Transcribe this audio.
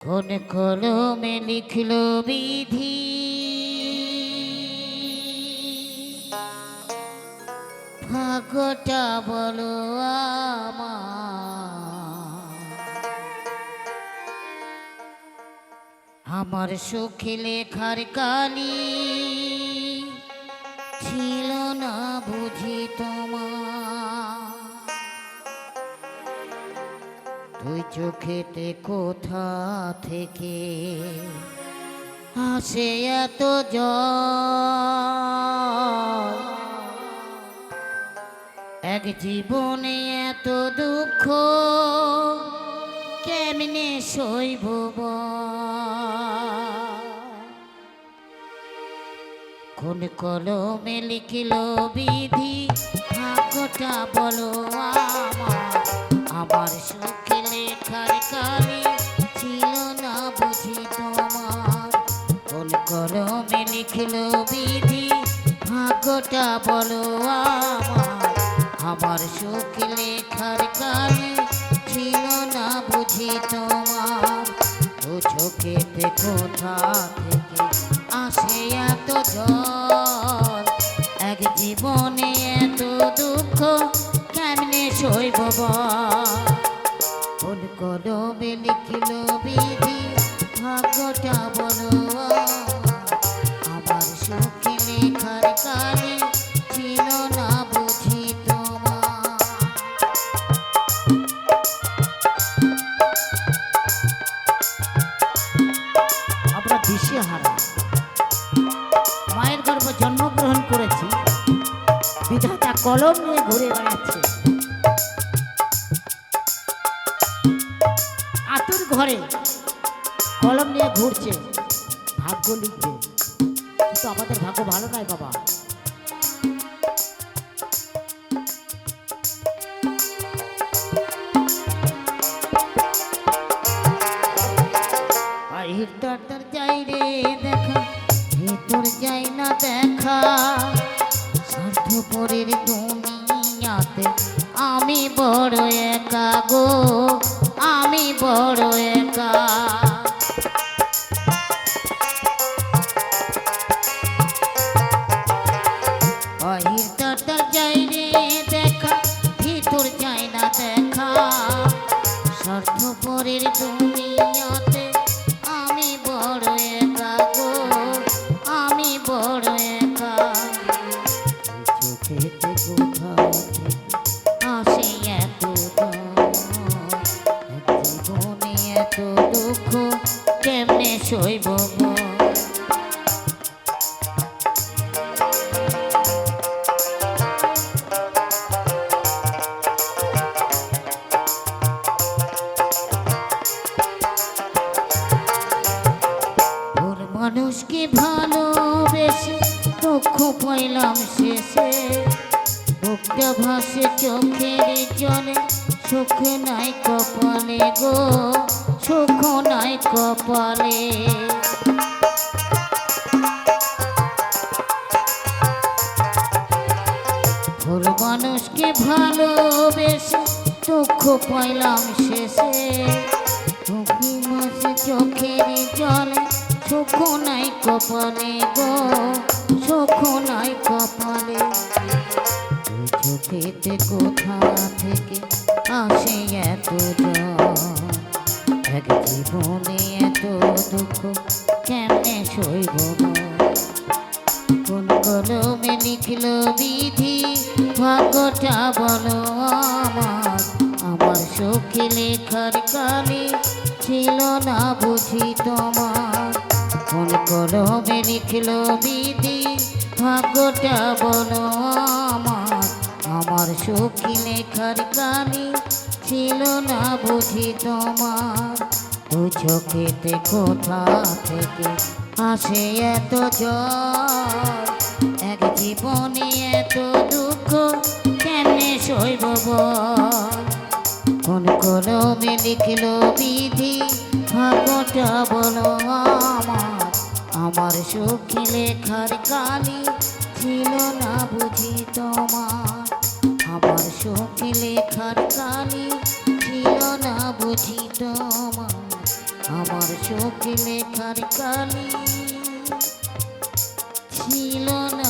কোন কলমে লিখলো বিধি, ভাগ্যটা বলো আমার সুখে লেখার কালি ছিল না বুঝি তোমার। তুই চোখেতে কোথা থেকে আসে এত জল, এক জীবনে এত দুঃখ কেমনে সইব বল? কোন কলমে লিখলো বিধি, ভাগ্যটা বলো আমার সুখে লেখার কালি ছিল না বুঝি তোমার। কোন কলমে লিখলো বিধি, ভাগ্যটা বলো আমার সুখে লেখার কালি ছিল না বুঝি তোমার। ও চোখেতে কোথা থেকে আসে এত জল, এক জীবনে এত দুঃখ কেমনে সইব বল? কোন কলমে লিখলো বিধি, ভাগ্যটা বলো আমার সুখে লেখার কালি ছিল না বুঝি তোমার। আমরা দিশেহারা, মায়ের গর্ভে জন্মগ্রহণ করেছি, বিধাতা কলম নিয়ে ঘুরে বেড়াচ্ছে। আতুর ঘরে কলম নিয়ে ঘুরছে, ভাগ্য লিখবে, কিন্তু আমাদের ভাগ্য ভালো নয় বাবা। ভিতর যাই রে দেখা, ভিতর যাই না দেখা, স্বার্থপরের দুনিয়াতে আমি বড় একা গো, আমি বড় একা। ভিতর যাই রে দেখা, ভিতর যাই না দেখা, স্বার্থপরের দুনিয়াতে আমি বড় একা গো, আমি বড় একা। চোখেতে কোথা আসে এত জীবনে এত দুঃখ কেমনে সইব গো? মানুষকে ভালোবেসে দুঃখ পাইলাম শেষে, বুকটা ভাসে চোখের জলে, সুখ নাই কপালে গো, সুখ নাই কপালে। ভুল মানুষকে ভালোবেসে দুঃখ পাইলাম শেষে, বুকে ভাসে চোখের জলে, সুখ নাই কপালে গো, সুখ নাই কপালে। চোখেতে কোথা থেকে আসে এত জল, এক জীবনে এত দুঃখ কেমনে সইব বল? কোন কলমে লিখলো বিধি, ভাগ্যটা বলো আমার সুখে লেখার কালি ছিল না বুঝি তোমার। কোন কলমে লিখলো বিধি, ভাগ্যটা বলো আমার সুখে লেখার কালি ছিল না বুঝি তোমার। দু চোখেতে কোথা থেকে আসে এত জল, এক জীবনে এত দুঃখ কেমনে সইব বল? কোন কলমে লিখলো বিধি, ভাগ্যটা বলো আমার সুখে লেখার কালি ছিল না বুঝি তোমার। আমার সুখে লেখার কালি ছিল না বুঝি তোমার। আমার চোখে লেখার কালি ছিল না